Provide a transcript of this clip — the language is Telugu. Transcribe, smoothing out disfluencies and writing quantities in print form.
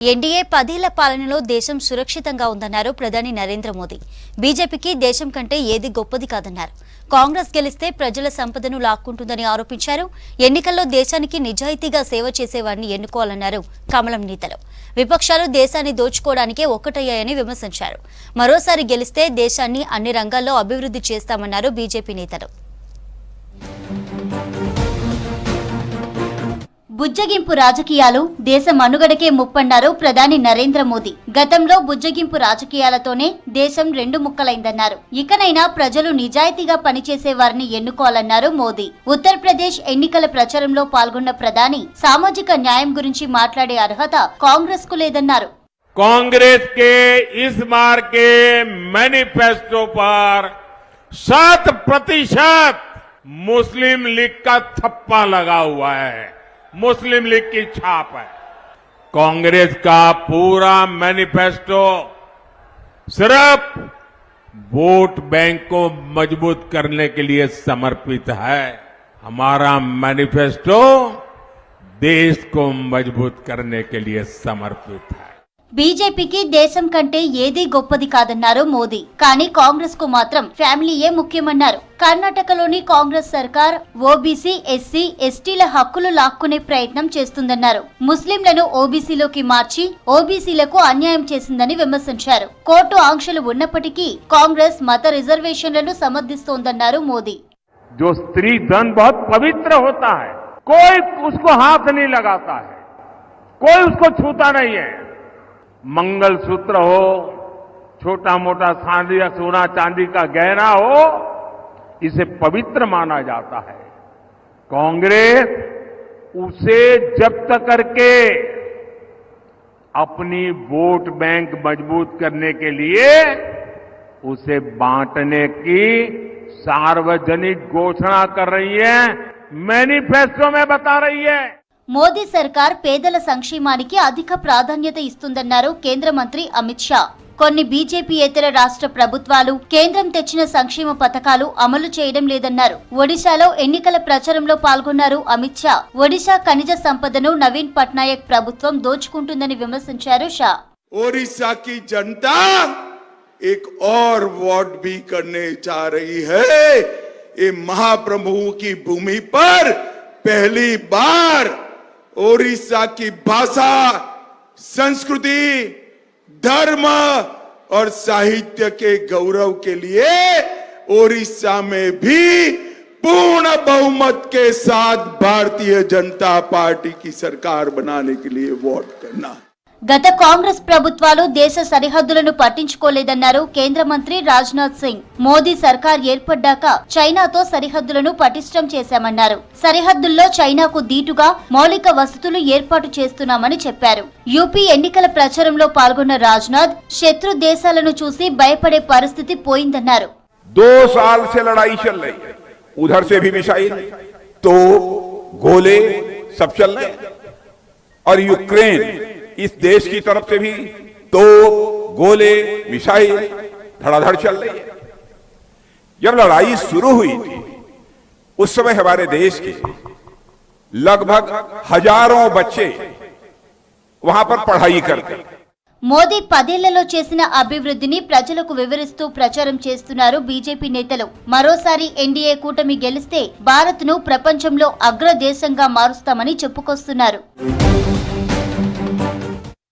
ఎన్డీఏ 10 ఏళ్ల పాలనలో దేశం సురక్షితంగా ఉందన్నారు ప్రధాని నరేంద్ర మోదీ. బీజేపీకి దేశం కంటే ఏది గొప్పది కాదన్నారు. కాంగ్రెస్ గెలిస్తే ప్రజల సంపదను లాక్కుంటుందని ఆరోపించారు. ఎన్నికల్లో దేశానికి నిజాయితీగా సేవ చేసేవారిని ఎన్నుకోవాలన్నారు కమలం నేతలు. విపక్షాలు దేశాన్ని దోచుకోవడానికే ఒక్కటయ్యాయని విమర్శించారు. మరోసారి గెలిస్తే దేశాన్ని అన్ని రంగాల్లో అభివృద్ధి చేస్తామన్నారు బీజేపీ నేతలు. బుజ్జగింపు రాజకీయాలు దేశ మనుగడకే ముప్పన్నారు ప్రధాని నరేంద్ర మోదీ. గతంలో బుజ్జగింపు రాజకీయాలతోనే దేశం రెండు ముక్కలైందన్నారు. ఇకనైనా ప్రజలు నిజాయితీగా పనిచేసే వారిని ఎన్నుకోవాలన్నారు మోదీ. ఉత్తరప్రదేశ్ ఎన్నికల ప్రచారంలో పాల్గొన్న ప్రధాని సామాజిక న్యాయం గురించి మాట్లాడే అర్హత కాంగ్రెస్ కు లేదన్నారు. कांग्रेस के इस बार के मैनिफेस्टो पर 7% मुस्लिम लीग का थप्पा लगा हुआ है, मुस्लिम लीग की छाप है। कांग्रेस का पूरा मैनिफेस्टो सिर्फ वोट बैंक को मजबूत करने के लिए समर्पित है। हमारा मैनिफेस्टो देश को मजबूत करने के लिए समर्पित है. బీజేపీకి దేశం కంటే ఏదీ గొప్పది కాదన్నారు మోదీ. కానీ కాంగ్రెస్ కు మాత్రం ఫ్యామిలీయే ముఖ్యమన్నారు. కర్ణాటకలోని కాంగ్రెస్ సర్కార్ ఓబీసీ, ఎస్సీ, ఎస్టీల హక్కులు లాక్కునే ప్రయత్నం చేస్తుందన్నారు. ముస్లింలను ఓబీసీలోకి మార్చి ఓబీసీలకు అన్యాయం చేసిందని విమర్శించారు. కోర్టు ఆంక్షలు ఉన్నప్పటికీ కాంగ్రెస్ మత రిజర్వేషన్లను సమర్థిస్తోందన్నారు మోదీ. जो स्त्री धन बहुत पवित्र होता है, कोई उसको हाथ नहीं लगाता है, कोई उसको छूता नहीं है. मंगलसूत्र हो, छोटा मोटा सोना चांदी का गहना हो, इसे पवित्र माना जाता है. कांग्रेस उसे जब्त करके अपनी वोट बैंक मजबूत करने के लिए उसे बांटने की सार्वजनिक घोषणा कर रही है, मैनिफेस्टो में बता रही है. మోదీ సర్కార్ పేదల సంక్షేమానికి అధిక ప్రాధాన్యత ఇస్తుందన్నారు కేంద్ర మంత్రి అమిత్ షా. కొన్ని బీజేపీయేతర రాష్ట్ర ప్రభుత్వాలు కేంద్రం తెచ్చిన సంక్షేమ పథకాలు అమలు చేయడం లేదన్నారు. ఒడిశాలో ఎన్నికల ప్రచారంలో పాల్గొన్నారు అమిత్ షా. ఒడిశా ఖనిజ సంపదను నవీన్ పట్నాయక్ ప్రభుత్వం దోచుకుంటుందని విమర్శించారు షా. ओडिशा की जनता एक और वोट भी करने जा रही है. ये महाप्रभु की भूमि पर पहली बार ओडिशा की भाषा, संस्कृति, धर्म और साहित्य के गौरव के लिए ओडिशा में भी पूर्ण बहुमत के साथ भारतीय जनता पार्टी की सरकार बनाने के लिए वोट करना. గత కాంగ్రెస్ ప్రభుత్వాలు దేశ సరిహద్దులను పట్టించుకోలేదన్నారు కేంద్ర మంత్రి రాజ్నాథ్ సింగ్. మోదీ సర్కార్ ఏర్పడ్డాక చైనాతో సరిహద్దులను పటిష్టం చేశామన్నారు. సరిహద్దుల్లో చైనాకు దీటుగా మౌలిక వసతులు ఏర్పాటు చేస్తున్నామని చెప్పారు. యూపీ ఎన్నికల ప్రచారంలో పాల్గొన్న రాజ్నాథ్ శత్రు దేశాలను చూసి భయపడే పరిస్థితి పోయిందన్నారు. 2 साल से लड़ाई चल रही है, उधर से भी मिसाइल तो गोले सब चल रहे हैं, और यूक्रेन इस देश की तरफ से भी तो गोले मिसाइल धड़ाधड़ चल रही है. जब लड़ाई शुरू हुई थी उस समय हमारे देश के लगभग हजारों बच्चे वहां पर पढ़ाई करते. మోదీ 10 ఏళ్లలో చేసిన అభివృద్ధిని ప్రజలకు వివరిస్తూ ప్రచారం చేస్తున్నారు బీజేపీ నేతలు. మరోసారి ఎన్డీఏ కూటమి గెలిస్తే భారత్ను ప్రపంచంలో అగ్రదేశంగా మారుస్తామని చెప్పుకొస్తున్నారు.